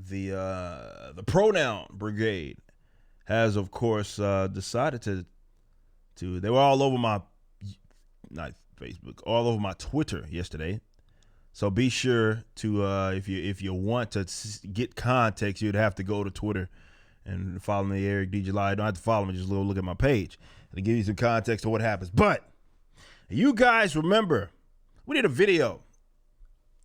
the Pronoun Brigade has, of course, decided to. They were all over my, not Facebook, all over my Twitter yesterday. So be sure to if you want to get context, you'd have to go to Twitter and follow me, Eric D. July. You don't have to follow me, just look at my page to give you some context to what happens. But you guys remember we did a video,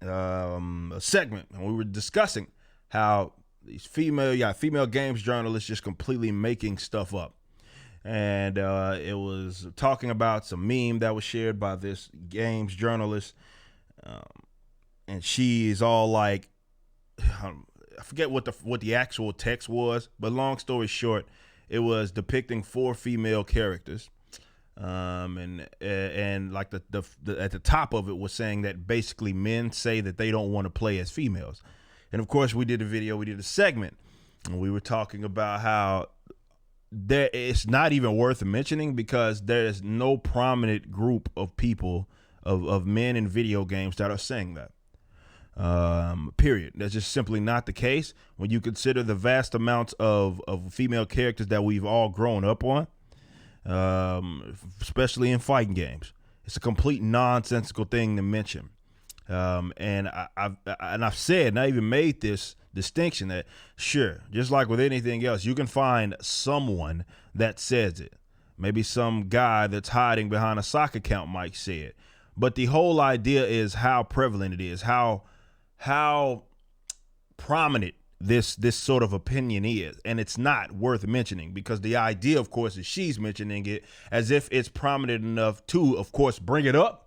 a segment, and we were discussing how these female games journalists just completely making stuff up. And it was talking about some meme that was shared by this games journalist. And she is all like, I forget what the actual text was, but long story short, it was depicting 4 female characters. And like the at the top of it was saying that basically men say that they don't want to play as females. And of course we did a segment, and we were talking about how it's not even worth mentioning because there's no prominent group of people of men in video games that are saying that. Period. That's just simply not the case when you consider the vast amounts of female characters that we've all grown up on, especially in fighting games. It's a complete nonsensical thing to mention. And I've said, and I even made this distinction that sure, just like with anything else, you can find someone that says it. Maybe some guy that's hiding behind a sock account might say it. But the whole idea is how prevalent it is, how prominent this sort of opinion is. And it's not worth mentioning because the idea, of course, is she's mentioning it as if it's prominent enough to, of course, bring it up.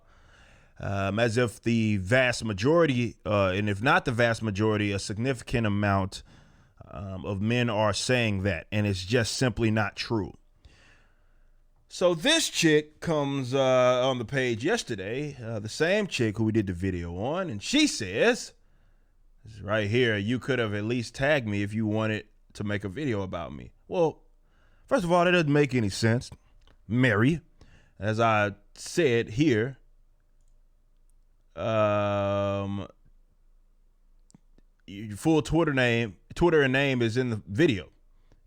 As if the vast majority, and if not the vast majority, a significant amount of men are saying that. And it's just simply not true. So this chick comes on the page yesterday, the same chick who we did the video on, and she says, this is right here, you could have at least tagged me if you wanted to make a video about me. Well, first of all, that doesn't make any sense. Mary, as I said here, your full Twitter and name is in the video.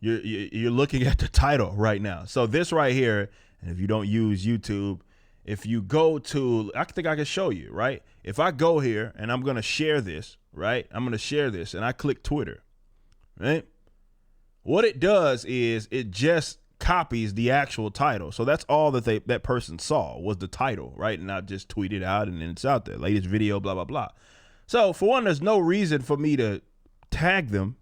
You're looking at the title right now. So this right here, and if you don't use YouTube, if you go to, I think I can show you, right? If I go here and I'm going to share this, right? I'm going to share this and I click Twitter, right? What it does is it just copies the actual title. So that's all that person saw was the title, right? And I just tweet it out and then it's out there. Latest video, blah, blah, blah. So for one, there's no reason for me to tag them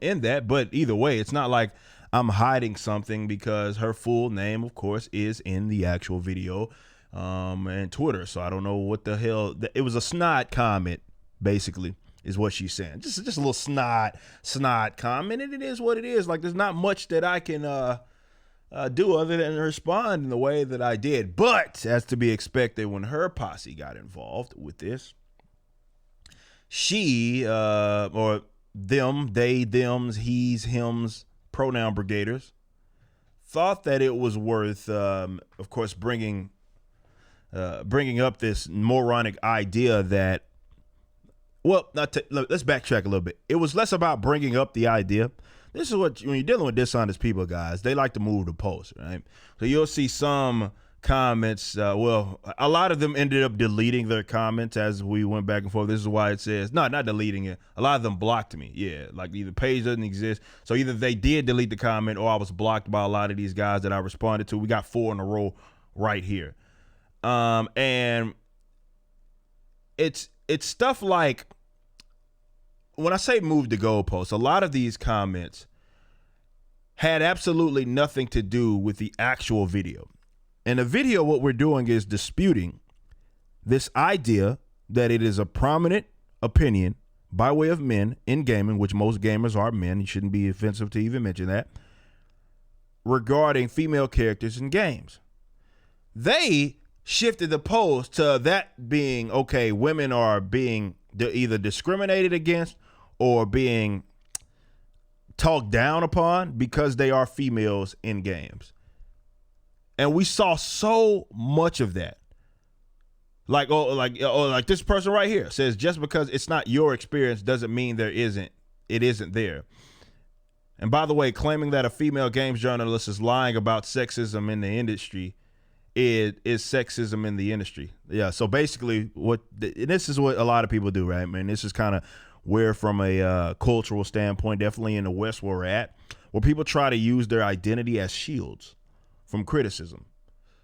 in that, but either way, it's not like I'm hiding something because her full name, of course, is in the actual video and Twitter. So I don't know what the hell. It was a snot comment, basically, is what she's saying. Just a little snot comment, and it is what it is. Like there's not much that I can do other than respond in the way that I did. But as to be expected, when her posse got involved with this, she or them, they, thems, he's, hims, pronoun brigaders thought that it was worth, of course, bringing up this moronic idea that, well, let's backtrack a little bit. It was less about bringing up the idea. This is what, when you're dealing with dishonest people, guys, they like to move the post, right? So you'll see some comments, well, a lot of them ended up deleting their comments as we went back and forth. This is why it says, not deleting it. A lot of them blocked me. Yeah, like either page doesn't exist. So either they did delete the comment or I was blocked by a lot of these guys that I responded to. We got 4 in a row right here. And it's stuff like, when I say move the goalposts, a lot of these comments had absolutely nothing to do with the actual video. In the video, what we're doing is disputing this idea that it is a prominent opinion by way of men in gaming, which most gamers are men. It shouldn't be offensive to even mention that, regarding female characters in games. They shifted the post to that being, okay, women are being either discriminated against or being talked down upon because they are females in games. And we saw so much of that. Like this person right here says, just because it's not your experience doesn't mean there isn't it isn't there. And by the way, claiming that a female games journalist is lying about sexism in the industry is sexism in the industry. Yeah. So basically, this is what a lot of people do, right? Man, this is kind of where, from a cultural standpoint, definitely in the West where we're at, where people try to use their identity as shields from criticism.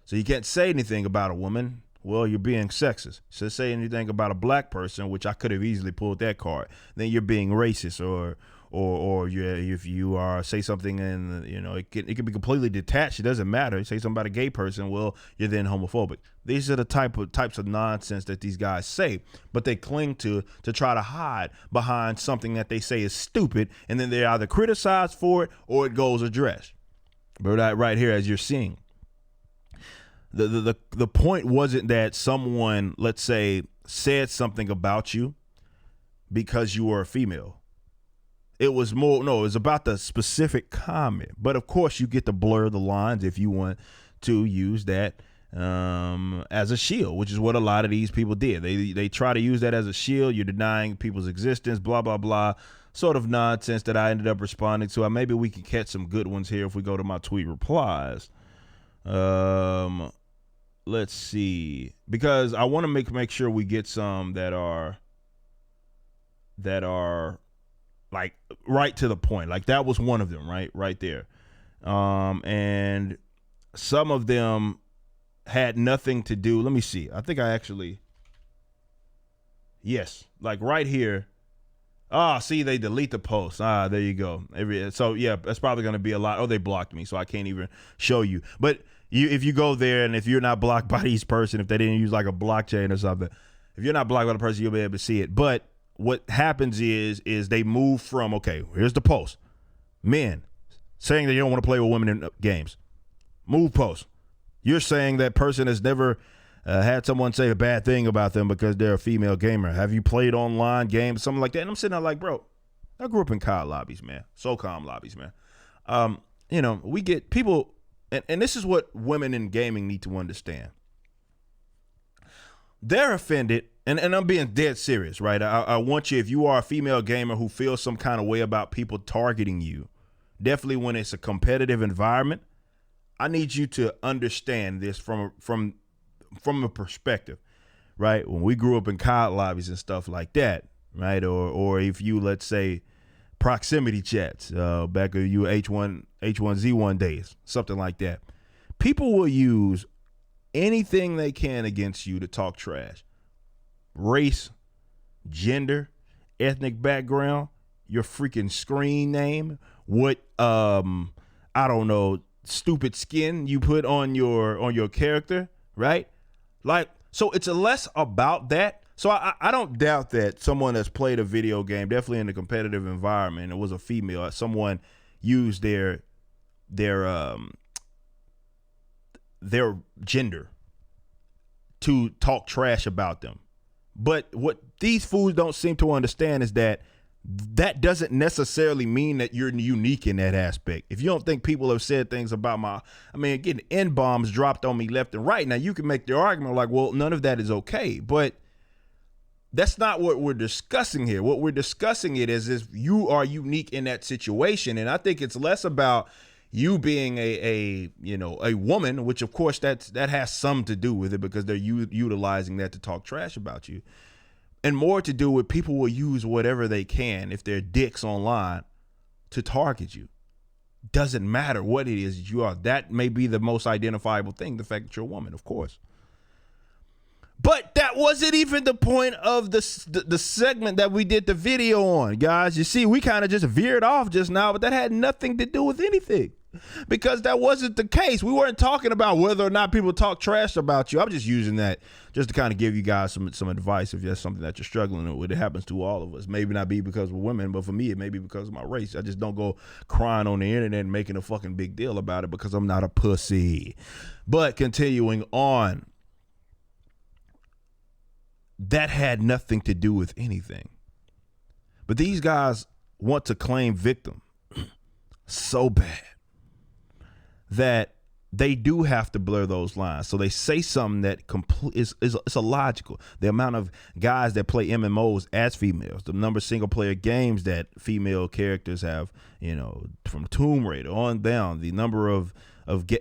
So you can't say anything about a woman. Well, you're being sexist. So say anything about a black person, which I could have easily pulled that card, then you're being racist, or if you are say something and it can be completely detached. It doesn't matter. You say something about a gay person, well, you're then homophobic. These are the types of nonsense that these guys say, but they cling to try to hide behind something that they say is stupid, and then they're either criticized for it or it goes addressed. But right here, as you're seeing, the point wasn't that someone, let's say, said something about you because you were a female. It was it was about the specific comment. But of course, you get to blur the lines if you want to use that as a shield, which is what a lot of these people did. They try to use that as a shield. You're denying people's existence, blah, blah, blah, sort of nonsense that I ended up responding to. Maybe we can catch some good ones here if we go to my tweet replies. Let's see, because I want to make sure we get some that are like right to the point. Like that was one of them, right there. And some of them had nothing to do. Let me see. I think I actually, yes, like right here. See, they delete the post. There you go. So yeah, that's probably going to be a lot. Oh, they blocked me, so I can't even show you. But if you go there, and if you're not blocked by each person, if they didn't use like a blockchain or something, if you're not blocked by the person, you'll be able to see it. But what happens is they move from, okay, here's the post. Men saying that you don't want to play with women in games. Move post. You're saying that person has never had someone say a bad thing about them because they're a female gamer. Have you played online games, something like that? And I'm sitting there like, bro, I grew up in COD lobbies, man. SOCOM lobbies, man. We get people, and this is what women in gaming need to understand. They're offended, and I'm being dead serious, right? I want you, if you are a female gamer who feels some kind of way about people targeting you, definitely when it's a competitive environment, I need you to understand this from a perspective, right? When we grew up in COD lobbies and stuff like that, right? Or if you, let's say, proximity chats, back in you H1Z1 days, something like that. People will use anything they can against you to talk trash. Race, gender, ethnic background, your freaking screen name, what I don't know, stupid skin you put on your character, right? Like, so it's less about that. So I don't doubt that someone that's played a video game, definitely in a competitive environment, it was a female, someone used their gender to talk trash about them. But what these fools don't seem to understand is that doesn't necessarily mean that you're unique in that aspect. If you don't think people have said things about getting N-bombs dropped on me left and right, now you can make the argument like, well, none of that is okay. But that's not what we're discussing here. What we're discussing is if you are unique in that situation. And I think it's less about you being a woman, which of course that has some to do with it because they're utilizing that to talk trash about you. And more to do with people will use whatever they can if they're dicks online to target you. Doesn't matter what it is you are. That may be the most identifiable thing, the fact that you're a woman, of course. But that wasn't even the point of the segment that we did the video on, guys. You see, we kind of just veered off just now, but that had nothing to do with anything because that wasn't the case. We weren't talking about whether or not people talk trash about you. I'm just using that just to kind of give you guys some advice if that's something that you're struggling with. It happens to all of us. Maybe not be because we're women, but for me, it may be because of my race. I just don't go crying on the internet and making a fucking big deal about it because I'm not a pussy. But continuing on, that had nothing to do with anything. But these guys want to claim victim so bad that they do have to blur those lines. So they say something that is illogical. The amount of guys that play MMOs as females, the number of single player games that female characters have, from Tomb Raider on down, the number of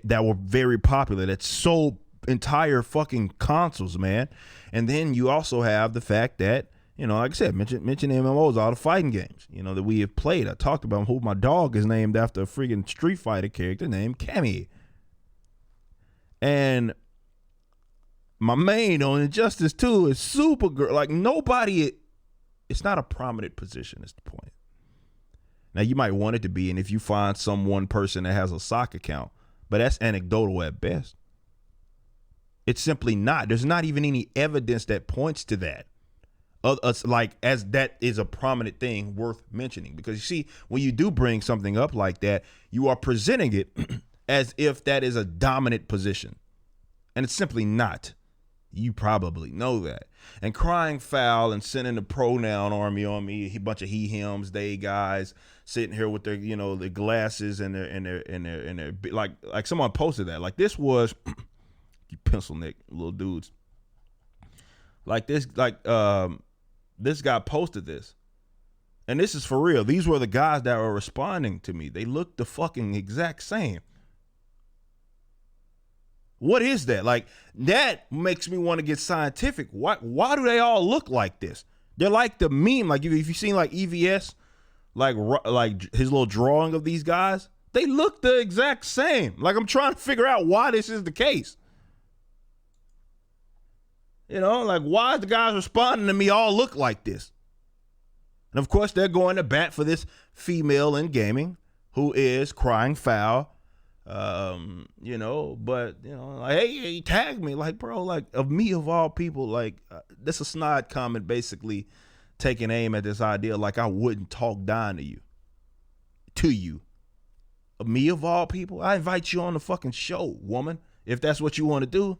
that were very popular that sold entire fucking consoles, man. And then you also have the fact that, like I said, mention MMOs, all the fighting games, that we have played. I talked about who my dog is named after a freaking Street Fighter character named Cammy. And my main on Injustice 2 is Supergirl. Like, nobody, it's not a prominent position is the point. Now, you might want it to be, and if you find one person that has a sock account, but that's anecdotal at best. It's simply not. There's not even any evidence that points to that. As that is a prominent thing worth mentioning. Because you see, when you do bring something up like that, you are presenting it as if that is a dominant position. And it's simply not. You probably know that. And crying foul and sending the pronoun army on me, a bunch of he, hims, they guys sitting here with their, their glasses and their like someone posted that. Like, this was you pencil neck little dudes. This guy posted this. And this is for real. These were the guys that were responding to me. They looked the fucking exact same. What is that? Like, that makes me want to get scientific. Why do they all look like this? They're like the meme. Like, if you've seen like EVS, like his little drawing of these guys, they look the exact same. Like, I'm trying to figure out why this is the case. Like, why the guys responding to me all look like this? And of course, they're going to bat for this female in gaming who is crying foul. Like, hey, tag me, like, bro, like, of me of all people, like, that's a snide comment, basically taking aim at this idea, like, I wouldn't talk down to you, of me of all people. I invite you on the fucking show, woman, if that's what you want to do,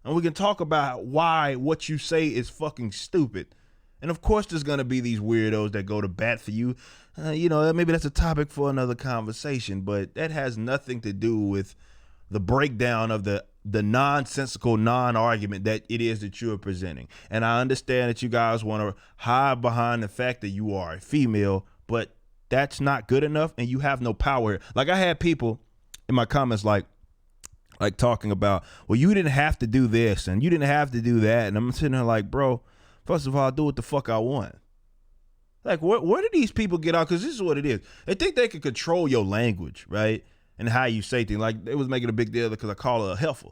and we can talk about why what you say is fucking stupid. And of course, there's gonna be these weirdos that go to bat for you. Maybe that's a topic for another conversation, but that has nothing to do with the breakdown of the nonsensical non-argument that it is that you're presenting. And I understand that you guys want to hide behind the fact that you are a female, but that's not good enough, and you have no power. Like, I had people in my comments like talking about, well, you didn't have to do this and you didn't have to do that, and I'm sitting there like, bro, first of all, I do what the fuck I want. Like, where do these people get out? Because this is what it is. They think they can control your language, right? And how you say things. Like, they was making a big deal because I call her a heifer.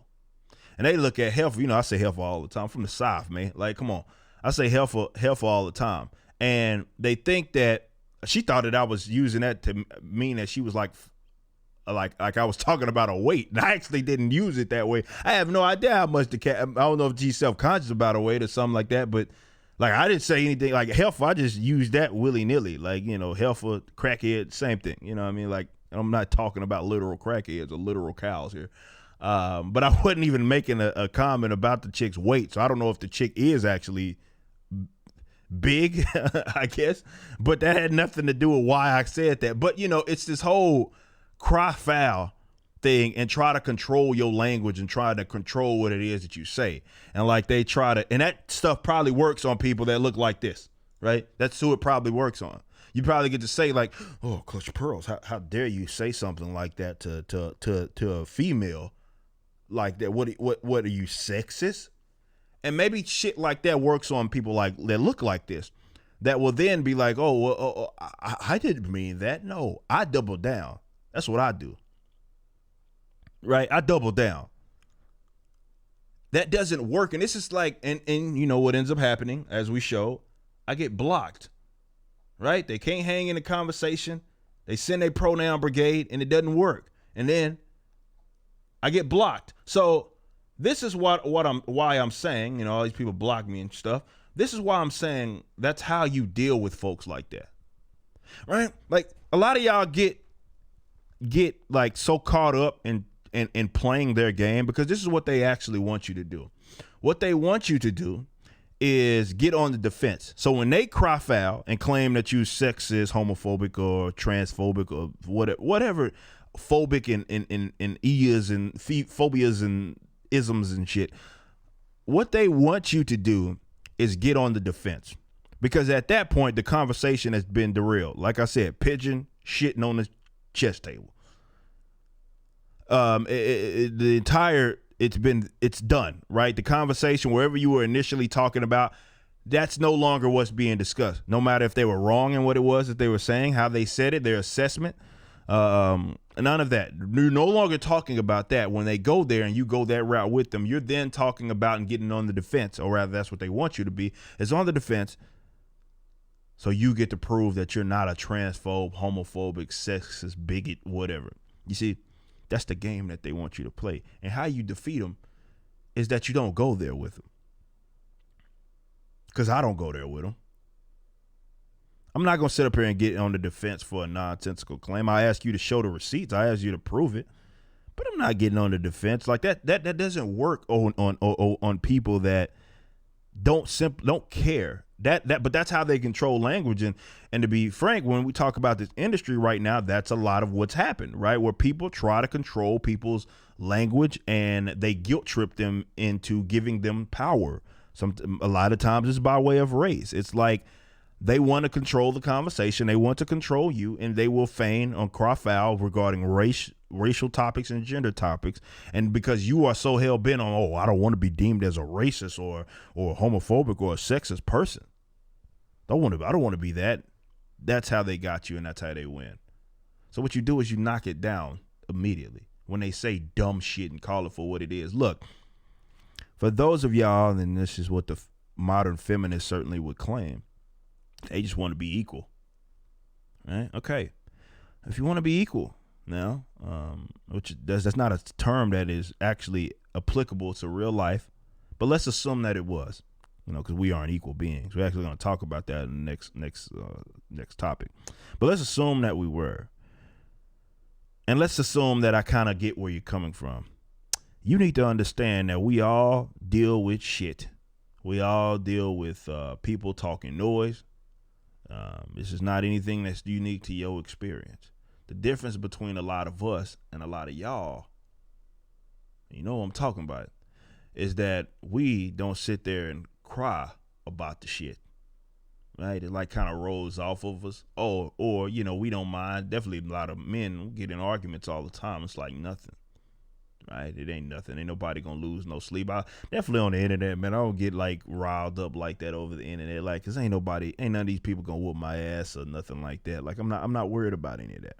And they look at heifer. I say heifer all the time. I'm from the South, man. Like, come on. I say heifer all the time. And they think that she thought that I was using that to mean that she was like I was talking about her weight. And I actually didn't use it that way. I have no idea how much the cat. I don't know if she's self-conscious about her weight or something like that, but like, I didn't say anything like heifer. I just used that willy-nilly. Like, heifer, crackhead, same thing. You know what I mean? Like, I'm not talking about literal crackheads or literal cows here. But I wasn't even making a comment about the chick's weight. So I don't know if the chick is actually big, I guess. But that had nothing to do with why I said that. But, it's this whole cry foul thing and try to control your language and try to control what it is that you say. And like, they try to, and that stuff probably works on people that look like this, right? That's who it probably works on. You probably get to say like, oh, Clutch Pearls, how dare you say something like that to a female like that? What are you, sexist? And maybe shit like that works on people like that look like this, that will then be like, oh, well, I didn't mean that. No, I double down. That's what I do. Right? I double down. That doesn't work. And this is like, and what ends up happening, as we show, I get blocked. Right? They can't hang in a conversation. They send a pronoun brigade and it doesn't work. And then I get blocked. So this is why I'm saying, all these people block me and stuff. This is why I'm saying that's how you deal with folks like that. Right? Like, a lot of y'all get like so caught up in playing their game, because this is what they actually want you to do. What they want you to do is get on the defense. So when they cry foul and claim that you sexist, homophobic, or transphobic, or whatever phobic and ears and phobias and isms and shit. What they want you to do is get on the defense, because at that point the conversation has been derailed. Like I said, pigeon shitting on the chess table. It's done, right? The conversation, wherever you were initially talking about, that's no longer what's being discussed. No matter if they were wrong in what it was that they were saying, how they said it, their assessment, none of that. You're no longer talking about that. When they go there and you go that route with them, you're then talking about and getting on the defense, or rather that's what they want you to be, is on the defense. So you get to prove that you're not a transphobe, homophobic, sexist, bigot, whatever. You see, that's the game that they want you to play. And how you defeat them is that you don't go there with them. Because I don't go there with them. I'm not going to sit up here and get on the defense for a nonsensical claim. I ask you to show the receipts. I ask you to prove it. But I'm not getting on the defense. Like that doesn't work on people that don't care. But that's how they control language. And to be frank, when we talk about this industry right now, that's a lot of what's happened, right? Where people try to control people's language and they guilt trip them into giving them power. A lot of times it's by way of race. It's like they want to control the conversation. They want to control you, and they will feign on cry foul regarding racial topics and gender topics. And because you are so hell bent on, I don't want to be deemed as a racist or homophobic or a sexist person. I don't want to be that. That's how they got you, and that's how they win. So what you do is you knock it down immediately when they say dumb shit and call it for what it is. Look, for those of y'all, and this is what the modern feminists certainly would claim, they just want to be equal. Right? Okay. If you want to be equal now, that's not a term that is actually applicable to real life, but let's assume that it was, because we aren't equal beings. We're actually going to talk about that in the next topic. But let's assume that we were. And let's assume that I kind of get where you're coming from. You need to understand that we all deal with shit. We all deal with people talking noise. This is not anything that's unique to your experience. The difference between a lot of us and a lot of y'all, you know what I'm talking about, is that we don't sit there and cry about the shit. Right? It like kind of rolls off of us. Or we don't mind. Definitely a lot of men get in arguments all the time. It's like nothing. Right? It ain't nothing. Ain't nobody gonna lose no sleep. I definitely on the internet, man. I don't get like riled up like that over the internet. Like, cause ain't none of these people gonna whoop my ass or nothing like that. Like, I'm not worried about any of that.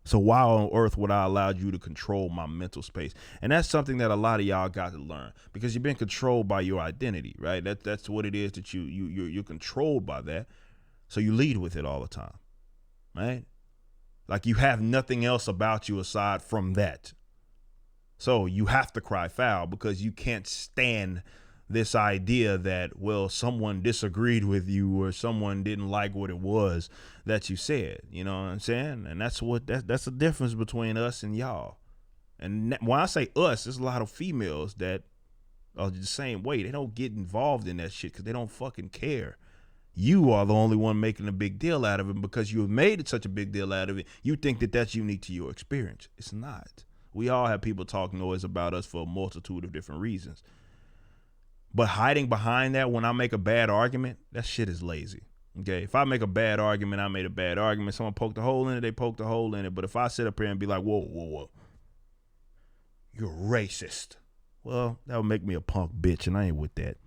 So why on earth would I allow you to control my mental space? And that's something that a lot of y'all got to learn, because you've been controlled by your identity, right? That's what it is, that you're controlled by that. So you lead with it all the time, right? Like you have nothing else about you aside from that. So you have to cry foul, because you can't stand this idea that, well, someone disagreed with you or someone didn't like what it was that you said. You know what I'm saying? And that's the difference between us and y'all. And when I say us, there's a lot of females that are the same way. They don't get involved in that shit because they don't fucking care. You are the only one making a big deal out of it, because you have made it such a big deal out of it. You think that that's unique to your experience. It's not. We all have people talk noise about us for a multitude of different reasons. But hiding behind that when I make a bad argument, that shit is lazy. Okay? If I make a bad argument, I made a bad argument. Someone poked a hole in it, they poked a hole in it. But if I sit up here and be like, whoa, you're racist. Well, that would make me a punk bitch, and I ain't with that.